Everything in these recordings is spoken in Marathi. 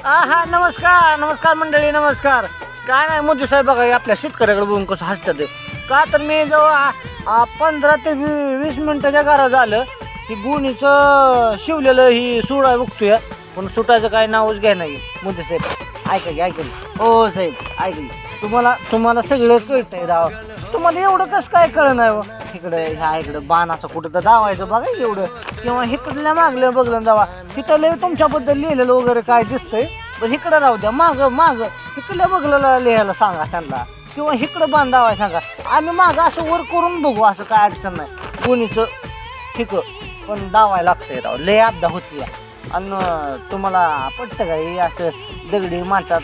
हा नमस्कार नमस्कार मंडळी नमस्कार. काय नाही मोदी साहेब बघा आपल्या शेतकऱ्याकडे बघून कसं हसतात ते. का तर मी जेव्हा 15 ते 20 मिनिटाच्या घरात झालं की गुणीचं शिवलेलं ही सुडा बघतोय, पण सुटायचं काय नावच घ्या नाही. मोदी साहेब ऐका की ऐका की. हो साहेब ऐका की. तुम्हाला सगळं कळतंय राव. तुम्हाला एवढं कसं काय कळ नाही व. इकडं बाण असं कुठं तर धावायचं बघा एवढं, किंवा इकडल्या मागलं बघलं जावा तिथं लय तुमच्याबद्दल लिहिलेलं वगैरे काय दिसतंय, पण इकडं राहू द्या. माग इकडल्या बघलं लिहायला सांगा त्यांना, किंवा इकडं बाण धावाय सांगा. आम्ही मागं असं वर करून बघू, असं काय अडचण नाही. कोणीचं ठीक पण धावायला लागतंय राव, लय अपदा होती. आणि तुम्हाला पटतं का हे असं दगडी माठात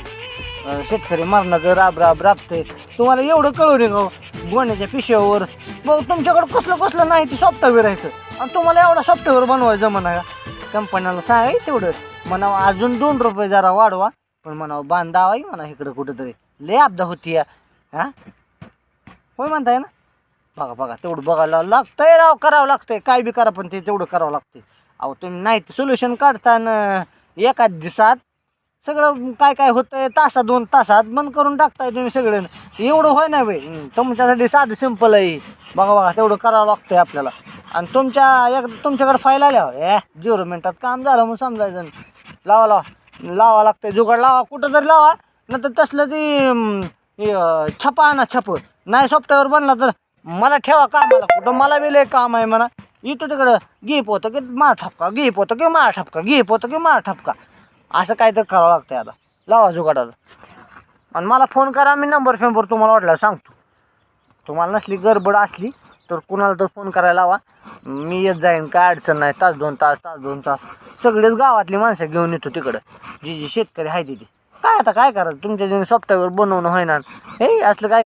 शेतकरी मरणाचं राबतंय. तुम्हाला एवढं कळू नये का गोण्याच्या पिशव्यावर मग तुमच्याकडं कसलं नाही ते सॉफ्टवेअर आहे, आणि तुम्हाला एवढा सॉफ्टवेअर बनवायचं म्हणा. कंपन्याला सांगाय तेवढं म्हणावं अजून 2 रुपये जरा वाढवा, पण म्हणावं बांधावा म्हणा इकडं कुठंतरी. लय अपदा होती हा होय म्हणताय ना. बघा तेवढं बघायला लागतंय राव, करावं लागतंय. काय बी करा पण ते तेवढं करावं लागतंय. अहो तुम्ही नाही ते सोल्युशन काढताना एका दिवसात सगळं काय होतंय, 2 तासात बंद करून टाकताय तुम्ही सगळं. एवढं होय नाही बाई, तुमच्यासाठी साधं सिंपल आहे. बघा तेवढं करावं लागतंय आपल्याला. आणि तुमच्याकडे फाईल आल्या 0 मिनिटात काम झालं म्हणून समजायचं. लावा लागतंय, जुगाड लावा कुठं तरी लावा. नंतर तसलं ती छपा आणा छप. नाही सॉफ्टवेअर बनला तर मला ठेवा कामाला, कुठं मला बी लय काम आहे म्हणा. इथं तिकडं गिप होतं की मार ठपका, गिप होतं की मार ठपका, गिप होतं की मार ठपका. असं काय तर करावं लागतंय. आता लावा जुगाडाला आणि मला फोन करा. मी नंबर तुम्हाला वाटला सांगतो. तुम्हाला नसली गडबड असली तर कुणाला तर फोन करायला लावा, मी येत जाईन. काय अडचण नाही. तास दोन तास सगळेच गावातली माणसं घेऊन येतो तिकडं, जी शेतकरी आहे ती. काय आता काय करायचं, तुमच्या जे सॉफ्टवेअर बनवणं होईना हे असलं काय.